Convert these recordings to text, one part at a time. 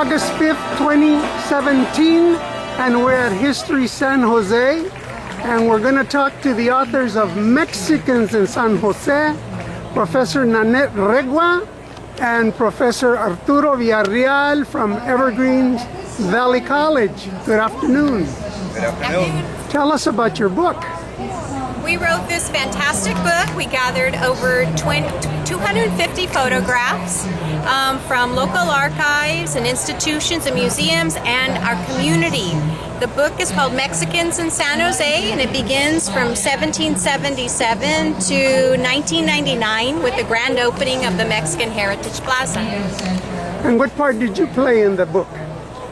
August 5th, 2017, and we're at History San Jose, and we're going to talk to the authors of Mexicans in San Jose, Professor Nanette Regua and Professor Arturo Villarreal from Evergreen Valley College. Good afternoon. Good afternoon. Tell us about your book. We wrote this fantastic book. We gathered over 250 photographs from local archives and institutions and museums and our community. The book is called Mexicans in San Jose, and it begins from 1777 to 1999 with the grand opening of the Mexican Heritage Plaza. And what part did you play in the book?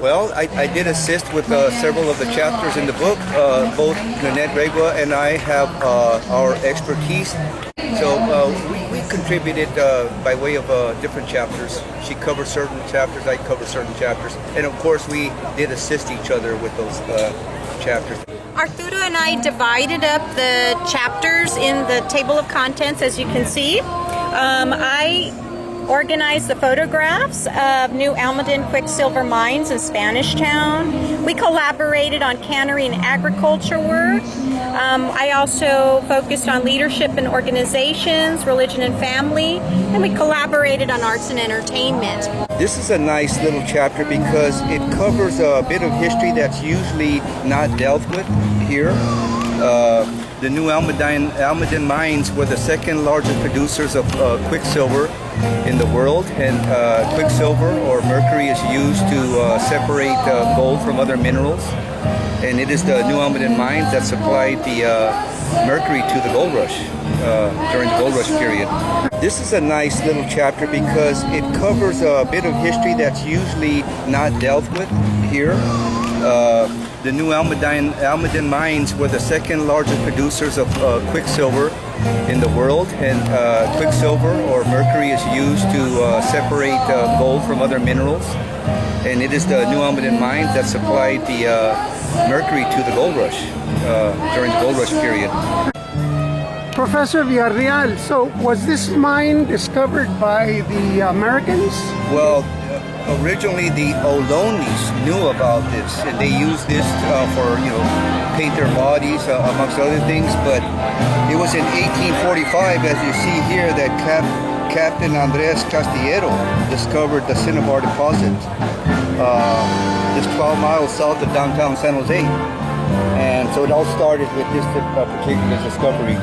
Well, I did assist with several of the chapters in the book. Both Nanette Regua and I have our expertise. So we contributed by way of different chapters. She covered certain chapters, I covered certain chapters. And of course, we did assist each other with those chapters. Arturo and I divided up the chapters in the table of contents, as you can see. I organized the photographs of New Almaden Quicksilver Mines in Spanish Town. We collaborated on cannery and agriculture work. I also focused on leadership and organizations, religion and family, and we collaborated on arts and entertainment. This is a nice little chapter because it covers a bit of history that's usually not dealt with here. The New Almaden mines were the second largest producers of quicksilver in the world, and quicksilver or mercury is used to separate gold from other minerals, and it is the New Almaden mines that supplied the mercury to the gold rush during the gold rush period. This is a nice little chapter because it covers a bit of history that's usually not dealt with here. The New Almaden mines were the second largest producers of quicksilver in the world, and quicksilver or mercury is used to separate gold from other minerals, and it is the New Almaden mines that supplied the mercury to the gold rush during the gold rush period. Professor Villarreal, so was this mine discovered by the Americans? Well, originally the Ohlone knew about this, and they used this for, paint their bodies, amongst other things. But it was in 1845, as you see here, that Captain Andres Castillero discovered the cinnabar deposit just 12 miles south of downtown San Jose. And so it all started with this particular discovery.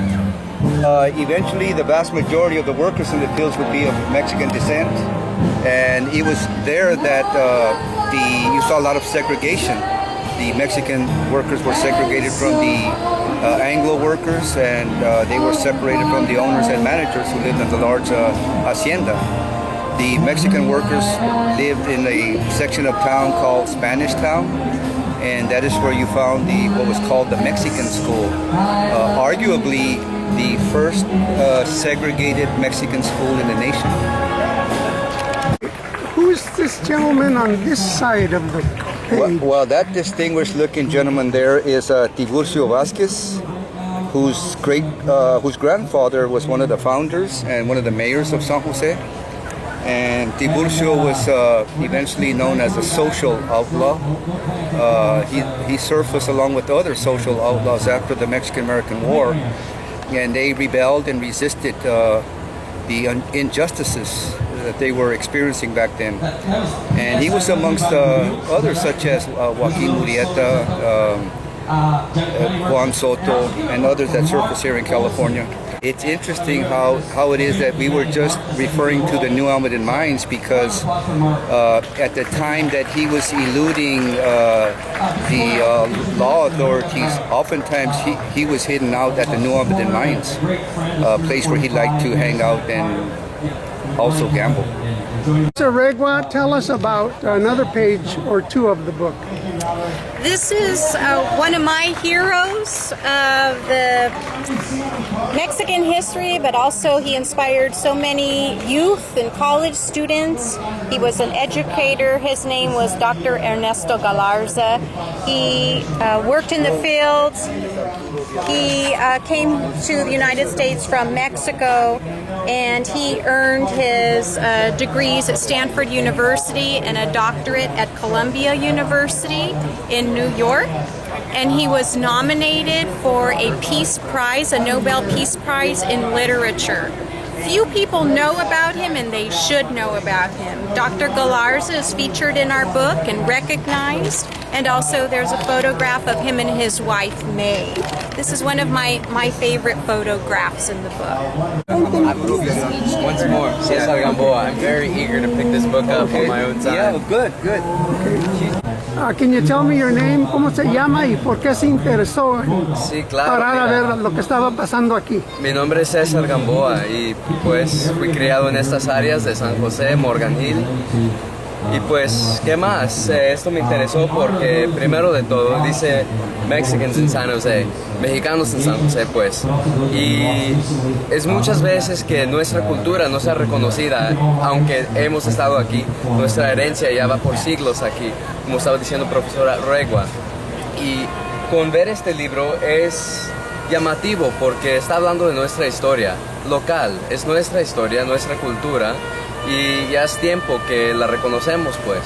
Eventually, the vast majority of the workers in the fields would be of Mexican descent, and it was there that you saw a lot of segregation. The Mexican workers were segregated from the Anglo workers, and they were separated from the owners and managers who lived in the large hacienda. The Mexican workers lived in a section of town called Spanish Town, and that is where you found what was called the Mexican School, arguably the first segregated Mexican school in the nation. Who's this gentleman on this side of the page? Well, that distinguished looking gentleman there is Tiburcio Vasquez, whose grandfather was one of the founders and one of the mayors of San Jose. And Tiburcio was eventually known as a social outlaw. He surfaced along with other social outlaws after the Mexican-American War, and they rebelled and resisted the injustices that they were experiencing back then. And he was amongst others such as Joaquin Murrieta, Juan Soto, and others that surfaced here in California. It's interesting how it is that we were just referring to the New Almaden mines because at the time that he was eluding the law authorities, oftentimes he was hidden out at the New Almaden mines, a place where he liked to hang out and also gamble. Mr. Regua, tell us about another page or two of the book. This is one of my heroes of the Mexican history, but also he inspired so many youth and college students. He was an educator. His name was Dr. Ernesto Galarza. He worked in the fields. He came to the United States from Mexico and he earned his degrees at Stanford University and a doctorate at Columbia University in New York. And he was nominated for a Peace Prize, a Nobel Peace Prize in Literature. Few people know about him, and they should know about him. Dr. Galarza is featured in our book and recognized, and also there's a photograph of him and his wife, May. This is one of my favorite photographs in the book. Once more, Cesar Gamboa. I'm very eager to pick this book up on my own time. Yeah, good, good. Can you tell me your name? ¿Cómo se llama y por qué se interesó en Sí, claro. parar a mira. ver lo que estaba pasando aquí? Mi nombre es César Gamboa y pues fui criado en estas áreas de San José, Morgan Hill. Y pues, ¿qué más? Esto me interesó porque primero de todo dice Mexicans in San Jose, mexicanos en San José pues. Y es muchas veces que nuestra cultura no sea reconocida, aunque hemos estado aquí. Nuestra herencia ya va por siglos aquí, como estaba diciendo profesora Regua. Y con ver este libro es llamativo porque está hablando de nuestra historia local, es nuestra historia, nuestra cultura, y ya es tiempo que la reconocemos pues.